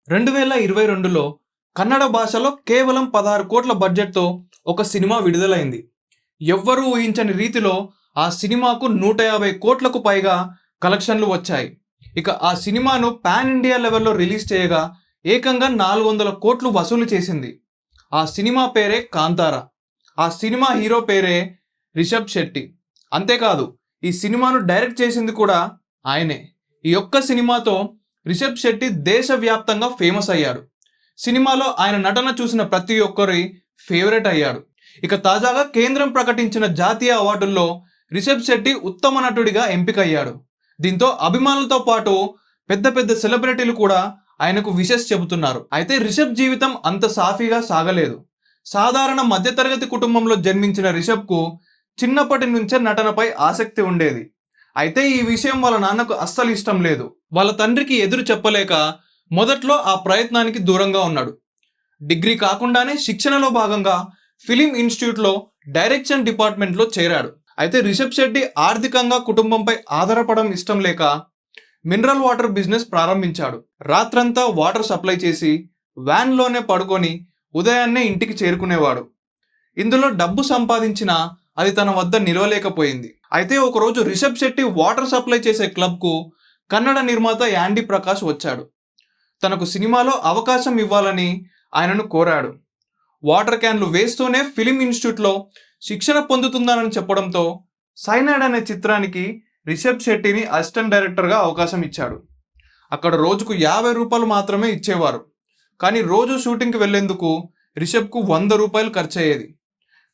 2022లో కన్నడ భాషలో కేవలం 16 కోట్ల బడ్జెట్‌తో ఒక సినిమా విడుదలైంది. ఎవ్వరూ ఊహించని రీతిలో ఆ సినిమాకు 150 కోట్లకు పైగా కలెక్షన్లు వచ్చాయి. ఇక ఆ సినిమాను పాన్ ఇండియా లెవెల్‌లో రిలీజ్ చేయగా ఏకంగా 400 కోట్లు వసూలు చేసింది. ఆ సినిమా పేరే 'కాంతార'. ఆ సినిమా హీరో పేరే రిషబ్ శెట్టి. అంతేకాదు ఈ సినిమాను డైరెక్ట్ చేసింది కూడా ఆయనే. ఈ ఒక్క సినిమాతో రిషబ్ శెట్టి దేశవ్యాప్తంగా ఫేమస్ అయ్యాడు. సినిమాలో ఆయన నటన చూసిన ప్రతి ఒక్కరి ఫేవరెట్ అయ్యాడు. ఇక తాజాగా కేంద్రం ప్రకటించిన జాతీయ అవార్డుల్లో రిషబ్ శెట్టి ఉత్తమ నటుడిగా ఎంపికయ్యాడు. దీంతో అభిమానులతో పాటు పెద్ద పెద్ద సెలబ్రిటీలు కూడా ఆయనకు విషెస్ చెబుతున్నారు. అయితే రిషబ్ జీవితం అంత సాఫీగా సాగలేదు. సాధారణ మధ్యతరగతి కుటుంబంలో జన్మించిన రిషబ్కు చిన్నప్పటి నుంచే నటనపై ఆసక్తి ఉండేది. అయితే ఈ విషయం వాళ్ళ నాన్నకు అస్సలు ఇష్టం లేదు. వాళ్ళ తండ్రికి ఎదురు చెప్పలేక మొదట్లో ఆ ప్రయత్నానికి దూరంగా ఉన్నాడు. డిగ్రీ కాకుండానే శిక్షణలో భాగంగా ఫిలిం ఇన్స్టిట్యూట్లో డైరెక్షన్ డిపార్ట్మెంట్లో చేరాడు. అయితే రిషబ్ శెట్టి ఆర్థికంగా కుటుంబంపై ఆధారపడడం ఇష్టం లేక మినరల్ వాటర్ బిజినెస్ ప్రారంభించాడు. రాత్రంతా వాటర్ సప్లై చేసి వ్యాన్లోనే పడుకొని ఉదయాన్నే ఇంటికి చేరుకునేవాడు. ఇందులో డబ్బు సంపాదించినా అది తన వద్ద నిలవలేకపోయింది. అయితే ఒకరోజు రిషబ్ శెట్టి వాటర్ సప్లై చేసే క్లబ్కు కన్నడ నిర్మాత యాండీ ప్రకాష్ వచ్చాడు. తనకు సినిమాలో అవకాశం ఇవ్వాలని ఆయనను కోరాడు. వాటర్ క్యాన్లు వేస్తూనే ఫిలిం ఇన్స్టిట్యూట్లో శిక్షణ పొందుతుందని చెప్పడంతో సైనాడ్ అనే చిత్రానికి రిషబ్ శెట్టిని అసిస్టెంట్ డైరెక్టర్గా అవకాశం ఇచ్చాడు. అక్కడ రోజుకు 50 రూపాయలు మాత్రమే ఇచ్చేవారు. కానీ రోజు షూటింగ్కి వెళ్లేందుకు రిషబ్కు 100 రూపాయలు ఖర్చయ్యేది.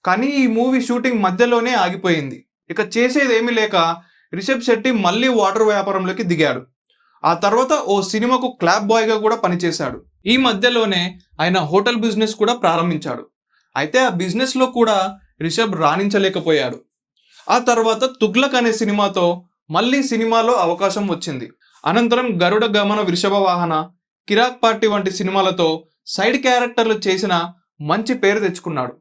కానీ ఈ మూవీ షూటింగ్ మధ్యలోనే ఆగిపోయింది. ఇక చేసేదేమీ లేక రిషబ్ శెట్టి మళ్ళీ వాటర్ వ్యాపారంలోకి దిగాడు. ఆ తర్వాత ఓ సినిమాకు క్లాబ్ బాయ్గా కూడా పనిచేశాడు. ఈ మధ్యలోనే ఆయన హోటల్ బిజినెస్ కూడా ప్రారంభించాడు. అయితే ఆ బిజినెస్లో కూడా రిషబ్ రాణించలేకపోయాడు. ఆ తర్వాత తుగ్లక్ అనే సినిమాతో మళ్ళీ సినిమాలో అవకాశం వచ్చింది. అనంతరం గరుడ గమన వృషభ వాహన, కిరాక్ పార్టీ వంటి సినిమాలతో సైడ్ క్యారెక్టర్లు చేసిన మంచి పేరు తెచ్చుకున్నాడు.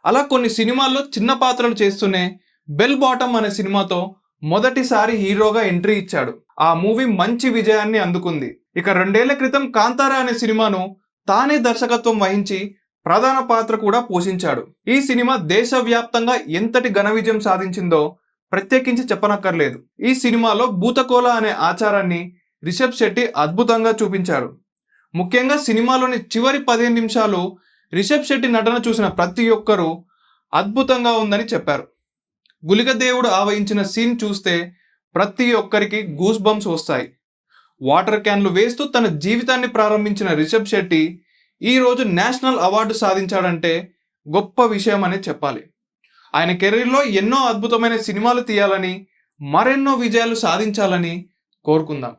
అలా కొన్ని సినిమాల్లో చిన్న పాత్రలు చేస్తూనే బెల్ బాటమ్ అనే సినిమాతో మొదటిసారి హీరోగా ఎంట్రీ ఇచ్చాడు. ఆ మూవీ మంచి విజయాన్ని అందుకుంది. ఇక 2 ఏళ్ల క్రితం కాంతార అనే సినిమాను తానే దర్శకత్వం వహించి ప్రధాన పాత్ర కూడా పోషించాడు. ఈ సినిమా దేశవ్యాప్తంగా ఎంతటి ఘన విజయం సాధించిందో ప్రత్యేకించి చెప్పనక్కర్లేదు. ఈ సినిమాలో భూతకోల అనే ఆచారాన్ని రిషబ్ శెట్టి అద్భుతంగా చూపించాడు. ముఖ్యంగా సినిమాలోని చివరి 15 నిమిషాలు రిషబ్ శెట్టి నటన చూసిన ప్రతి ఒక్కరూ అద్భుతంగా ఉందని చెప్పారు. గులిక దేవుడు ఆవహించిన సీన్ చూస్తే ప్రతి ఒక్కరికి గూస్ బంప్స్ వస్తాయి. వాటర్ క్యాన్లు వేస్తూ తన జీవితాన్ని ప్రారంభించిన రిషబ్ శెట్టి ఈరోజు నేషనల్ అవార్డు సాధించాడంటే గొప్ప విషయం అనే చెప్పాలి. ఆయన కెరీర్లో ఎన్నో అద్భుతమైన సినిమాలు తీయాలని, మరెన్నో విజయాలు సాధించాలని కోరుకుందాం.